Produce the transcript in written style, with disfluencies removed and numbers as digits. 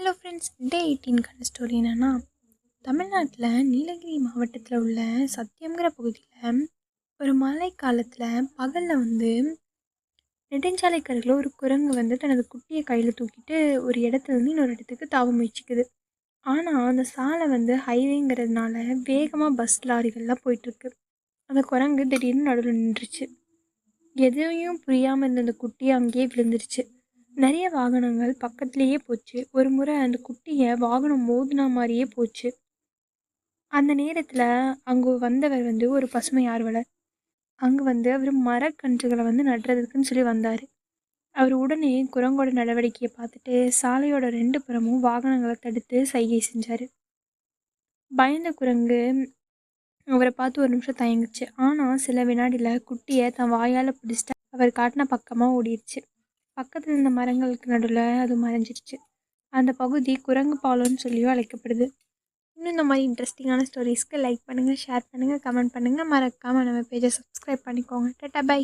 Hello friends, டே 18க்கான story என்னென்னா, தமிழ்நாட்டில் நீலகிரி மாவட்டத்தில் உள்ள சத்தியம்ங்கிற பகுதியில் ஒரு மழை காலத்தில் பகலில் நெடுஞ்சாலைக்கரையில் ஒரு குரங்கு தனது குட்டியை கையில் தூக்கிட்டு ஒரு இடத்துலேருந்து இன்னொரு இடத்துக்கு தாவ முயற்சிக்குது. ஆனால் அந்த சாலை ஹைவேங்கிறதுனால வேகமாக பஸ் லாரிகள்லாம் போயிட்டுருக்கு. அந்த குரங்கு திடீர்னு நடுவில் நின்றுச்சு. எதையும் புரியாமல் இருந்த அந்த குட்டியை அங்கேயே விழுந்துருச்சு. நிறைய வாகனங்கள் பக்கத்துலேயே போச்சு. ஒரு முறை அந்த குட்டியை வாகனம் மோதினா மாதிரியே போச்சு. அந்த நேரத்தில் அங்கே வந்தவர் ஒரு பசுமை ஆர்வலர். அங்கே அவர் மரக்கன்றுகளை நடுறதுக்குன்னு சொல்லி வந்தார். அவர் உடனே குரங்கோட நடவடிக்கையை பார்த்துட்டு சாலையோட 2 புறமும் வாகனங்களை தடுத்து சைகை செஞ்சார். பயந்த குரங்கு அவரை பார்த்து ஒரு நிமிஷம் தயங்குச்சு. ஆனால் சில வினாடியில் குட்டியை தன் வாயால் பிடிச்சிட்டு அவர் காட்டின பக்கமாக ஓடிடுச்சு. பக்கத்தில் இருந்த மரங்களுக்கு நடுவில் அது மறைஞ்சிருச்சு. அந்த பகுதி குரங்கு பாலம்னு சொல்லியும் அழைக்கப்படுது. இன்னும் இந்த மாதிரி இன்ட்ரெஸ்டிங்கான ஸ்டோரிஸ்க்கு லைக் பண்ணுங்கள், ஷேர் பண்ணுங்கள், கமெண்ட் பண்ணுங்கள். மறக்காமல் நம்ம பேஜை சப்ஸ்கிரைப் பண்ணிக்கோங்க. Tata bye.